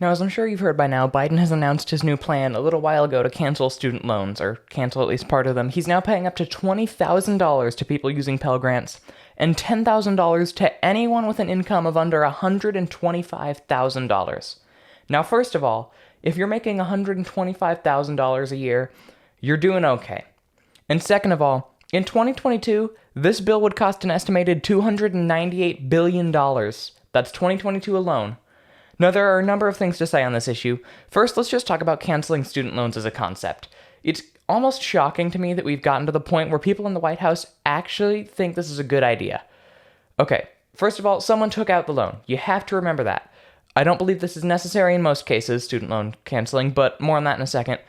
Now, as I'm sure you've heard by now, Biden has announced his new plan a little while ago to cancel student loans, or cancel at least part of them. He's now paying up to $20,000 to people using Pell Grants, and $10,000 to anyone with an income of under $125,000. Now, first of all, if you're making $125,000 a year, you're doing okay. And second of all, in 2022, this bill would cost an estimated $298 billion. That's 2022 alone. Now, there are a number of things to say on this issue. First, let's just talk about canceling student loans as a concept. It's almost shocking to me that we've gotten to the point where people in the White House actually think this is a good idea. Okay, first of all, someone took out the loan. You have to remember that. I don't believe this is necessary in most cases, student loan canceling, but more on that in a second.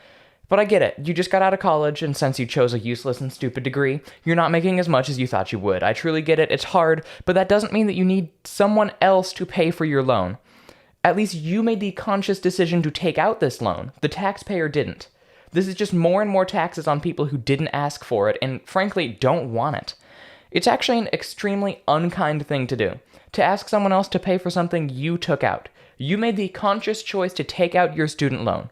But I get it. You just got out of college, and since you chose a useless and stupid degree, you're not making as much as you thought you would. I truly get it. It's hard, but that doesn't mean that you need someone else to pay for your loan. At least you made the conscious decision to take out this loan. The taxpayer didn't. This is just more and more taxes on people who didn't ask for it and, frankly, don't want it. It's actually an extremely unkind thing to do, to ask someone else to pay for something you took out. You made the conscious choice to take out your student loan.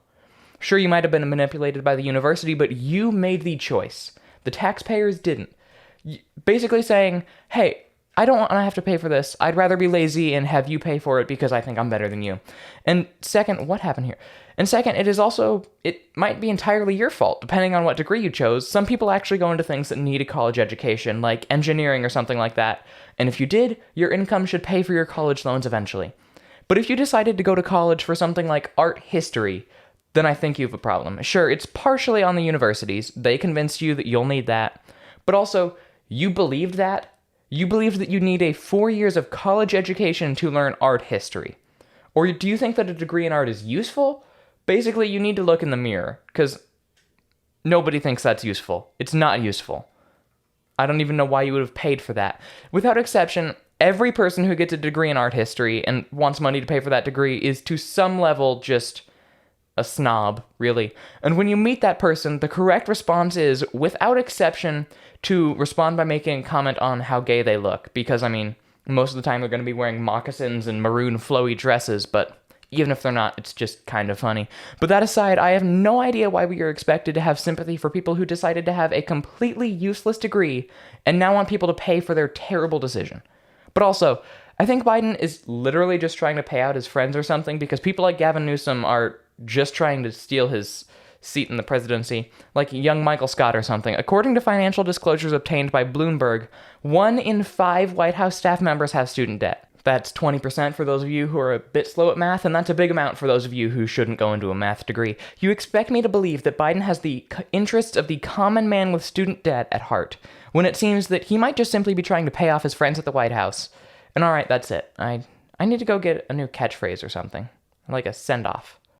Sure, you might have been manipulated by the university, but you made the choice. The taxpayers didn't. Basically saying, hey, I don't want to have to pay for this. I'd rather be lazy and have you pay for it because I think I'm better than you. And second, what happened here? And second, it might be entirely your fault, depending on what degree you chose. Some people actually go into things that need a college education, like engineering or something like that. And if you did, your income should pay for your college loans eventually. But if you decided to go to college for something like art history, then I think you have a problem. Sure, it's partially on the universities. They convinced you that you'll need that. But also, you believed that. You believed that you need a 4 years of college education to learn art history. Or do you think that a degree in art is useful? Basically, you need to look in the mirror, because nobody thinks that's useful. It's not useful. I don't even know why you would have paid for that. Without exception, every person who gets a degree in art history and wants money to pay for that degree is to some level just a snob, really. And when you meet that person, the correct response is, without exception, to respond by making a comment on how gay they look. Because, I mean, most of the time they're going to be wearing moccasins and maroon flowy dresses, but even if they're not, it's just kind of funny. But that aside, I have no idea why we are expected to have sympathy for people who decided to have a completely useless degree and now want people to pay for their terrible decision. But also, I think Biden is literally just trying to pay out his friends or something, because people like Gavin Newsom are just trying to steal his seat in the presidency, like young Michael Scott or something. According to financial disclosures obtained by Bloomberg, 1 in 5 White House staff members have student debt. That's 20% for those of you who are a bit slow at math, and that's a big amount for those of you who shouldn't go into a math degree. You expect me to believe that Biden has the interests of the common man with student debt at heart, when it seems that he might just simply be trying to pay off his friends at the White House. And alright, that's it. I need to go get a new catchphrase or something, like a send-off.